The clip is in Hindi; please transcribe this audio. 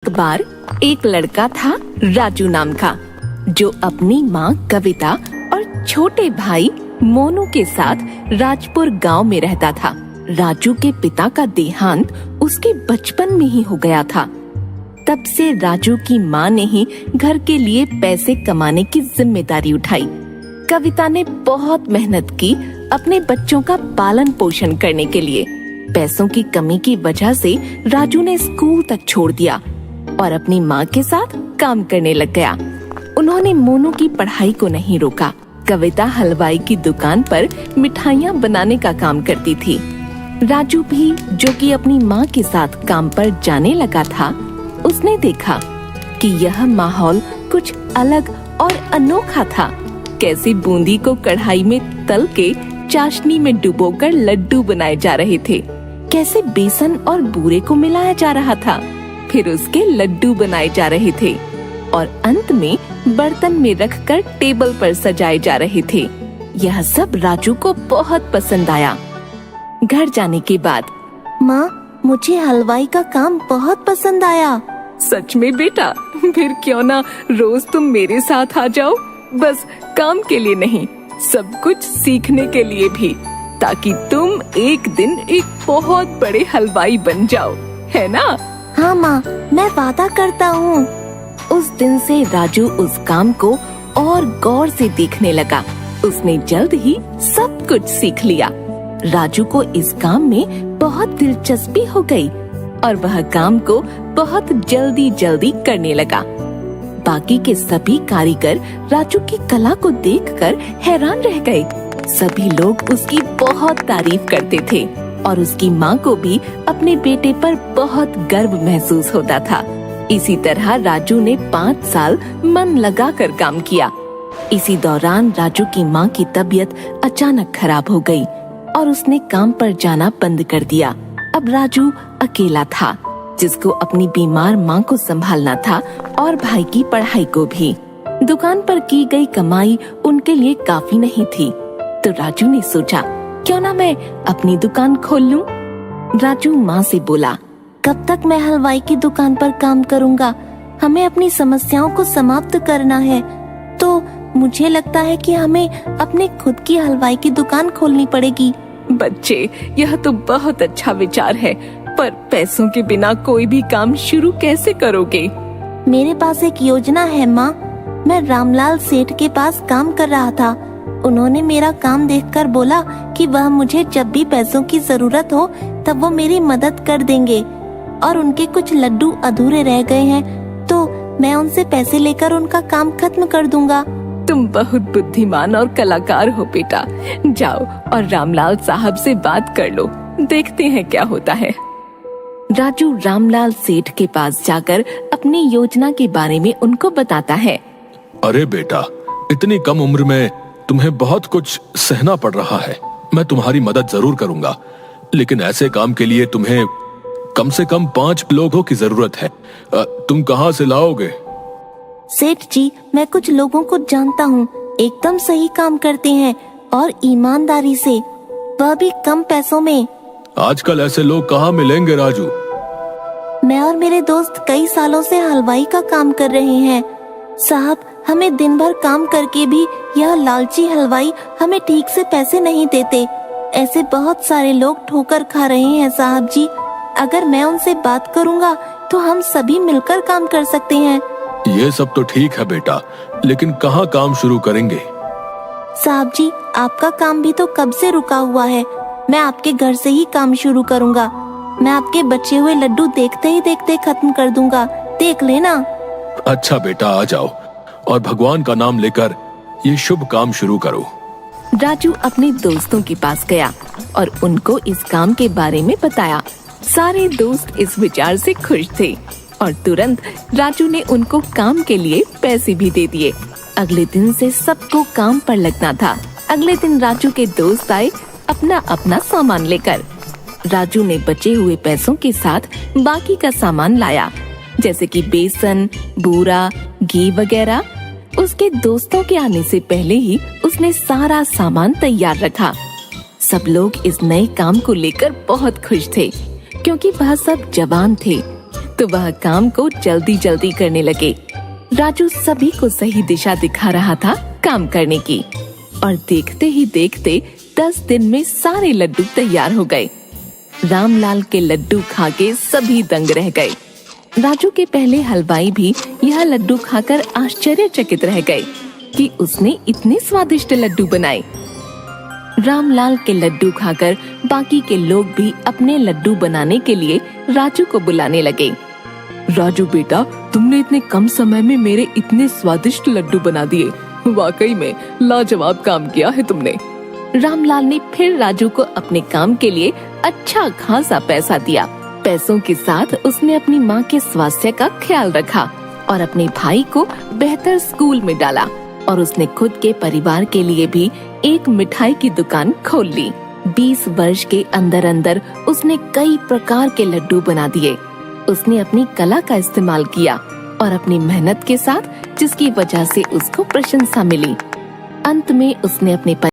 एक बार एक लड़का था राजू नाम का, जो अपनी माँ कविता और छोटे भाई मोनू के साथ राजपुर गांव में रहता था। राजू के पिता का देहांत उसके बचपन में ही हो गया था। तब से राजू की माँ ने ही घर के लिए पैसे कमाने की जिम्मेदारी उठाई। कविता ने बहुत मेहनत की अपने बच्चों का पालन पोषण करने के लिए। पैसों की कमी की वजह से राजू ने स्कूल तक छोड़ दिया और अपनी माँ के साथ काम करने लग गया। उन्होंने मोनू की पढ़ाई को नहीं रोका। कविता हलवाई की दुकान पर मिठाइयाँ बनाने का काम करती थी। राजू भी, जो कि अपनी माँ के साथ काम पर जाने लगा था, उसने देखा कि यह माहौल कुछ अलग और अनोखा था। कैसे बूंदी को कढ़ाई में तल के चाशनी में डुबोकर लड्डू बनाए जा रहे थे, कैसे बेसन और बूरे को मिलाया जा रहा था, फिर उसके लड्डू बनाए जा रहे थे और अंत में बर्तन में रखकर टेबल पर सजाए जा रहे थे। यह सब राजू को बहुत पसंद आया। घर जाने के बाद, माँ, मुझे हलवाई का काम बहुत पसंद आया। सच में बेटा? फिर क्यों ना रोज तुम मेरे साथ आ जाओ, बस काम के लिए नहीं, सब कुछ सीखने के लिए भी, ताकि तुम एक दिन एक बहुत बड़े हलवाई बन जाओ, है ना? हाँ माँ, मैं वादा करता हूँ। उस दिन से राजू उस काम को और गौर से देखने लगा। उसने जल्द ही सब कुछ सीख लिया। राजू को इस काम में बहुत दिलचस्पी हो गई और वह काम को बहुत जल्दी करने लगा। बाकी के सभी कारीगर राजू की कला को देखकर हैरान रह गए। सभी लोग उसकी बहुत तारीफ करते थे और उसकी माँ को भी अपने बेटे पर बहुत गर्व महसूस होता था। इसी तरह राजू ने 5 साल मन लगाकर काम किया। इसी दौरान राजू की माँ की तबीयत अचानक खराब हो गई और उसने काम पर जाना बंद कर दिया। अब राजू अकेला था, जिसको अपनी बीमार माँ को संभालना था और भाई की पढ़ाई को भी। दुकान पर की गई कमाई उनके लिए काफी नहीं थी, तो राजू ने सोचा, क्यों ना मैं अपनी दुकान खोल लूं। राजू माँ से बोला, कब तक मैं हलवाई की दुकान पर काम करूँगा? हमें अपनी समस्याओं को समाप्त करना है, तो मुझे लगता है कि हमें अपने खुद की हलवाई की दुकान खोलनी पड़ेगी। बच्चे, यह तो बहुत अच्छा विचार है, पर पैसों के बिना कोई भी काम शुरू कैसे करोगे? मेरे पास एक योजना है माँ। मैं रामलाल सेठ के पास काम कर रहा था। उन्होंने मेरा काम देखकर बोला कि वह मुझे जब भी पैसों की जरूरत हो तब वो मेरी मदद कर देंगे, और उनके कुछ लड्डू अधूरे रह गए हैं, तो मैं उनसे पैसे लेकर उनका काम खत्म कर दूंगा। तुम बहुत बुद्धिमान और कलाकार हो बेटा। जाओ और रामलाल साहब से बात कर लो, देखते हैं क्या होता है। राजू रामलाल सेठ के पास जाकर अपनी योजना के बारे में उनको बताता है। अरे बेटा, इतनी कम उम्र में तुम्हें बहुत कुछ सहना पड़ रहा है। मैं तुम्हारी मदद जरूर करूंगा, लेकिन ऐसे काम के लिए तुम्हें कम से कम 5 लोगों की जरूरत है। तुम कहाँ से लाओगे? सेठ जी, मैं कुछ लोगों को जानता हूँ, एकदम सही काम करते हैं और ईमानदारी से, वह भी कम पैसों में। आजकल ऐसे लोग कहाँ मिलेंगे राजू? मैं और मेरे दोस्त कई सालों से हलवाई का काम कर रहे हैं। साहब, हमें दिन भर काम करके भी यह लालची हलवाई हमें ठीक से पैसे नहीं देते। ऐसे बहुत सारे लोग ठोकर खा रहे हैं साहब जी। अगर मैं उनसे बात करूँगा तो हम सभी मिलकर काम कर सकते हैं। ये सब तो ठीक है बेटा, लेकिन कहाँ काम शुरू करेंगे? साहब जी, आपका काम भी तो कब से रुका हुआ है। मैं आपके घर से ही काम शुरू करूँगा। मैं आपके बचे हुए लड्डू देखते ही देखते खत्म कर दूंगा, देख लेना। अच्छा बेटा, आ जाओ और भगवान का नाम लेकर ये शुभ काम शुरू करो। राजू अपने दोस्तों के पास गया और उनको इस काम के बारे में बताया। सारे दोस्त इस विचार से खुश थे और तुरंत राजू ने उनको काम के लिए पैसे भी दे दिए। अगले दिन से सबको काम पर लगना था। अगले दिन राजू के दोस्त आए अपना अपना सामान लेकर। राजू ने बचे हुए पैसों के साथ बाकी का सामान लाया, जैसे कि बेसन, बूरा, घी वगैरह। उसके दोस्तों के आने से पहले ही उसने सारा सामान तैयार रखा। सब लोग इस नए काम को लेकर बहुत खुश थे, क्योंकि वह सब जवान थे। तो वह काम को जल्दी जल्दी करने लगे। राजू सभी को सही दिशा दिखा रहा था काम करने की, और देखते ही देखते 10 दिन में सारे लड्डू तैयार हो गए। रामलाल के लड्डू खा के सभी दंग रह गए। राजू के पहले हलवाई भी यह लड्डू खाकर आश्चर्यचकित रह गए कि उसने इतने स्वादिष्ट लड्डू बनाए। रामलाल के लड्डू खाकर बाकी के लोग भी अपने लड्डू बनाने के लिए राजू को बुलाने लगे। राजू बेटा, तुमने इतने कम समय में मेरे इतने स्वादिष्ट लड्डू बना दिए। वाकई में लाजवाब काम किया है तुमने। रामलाल ने फिर राजू को अपने काम के लिए अच्छा खासा पैसा दिया। पैसों के साथ उसने अपनी माँ के स्वास्थ्य का ख्याल रखा और अपने भाई को बेहतर स्कूल में डाला, और उसने खुद के परिवार के लिए भी एक मिठाई की दुकान खोल ली। 20 वर्ष के अंदर अंदर उसने कई प्रकार के लड्डू बना दिए। उसने अपनी कला का इस्तेमाल किया और अपनी मेहनत के साथ, जिसकी वजह से उसको प्रशंसा मिली। अंत में उसने अपने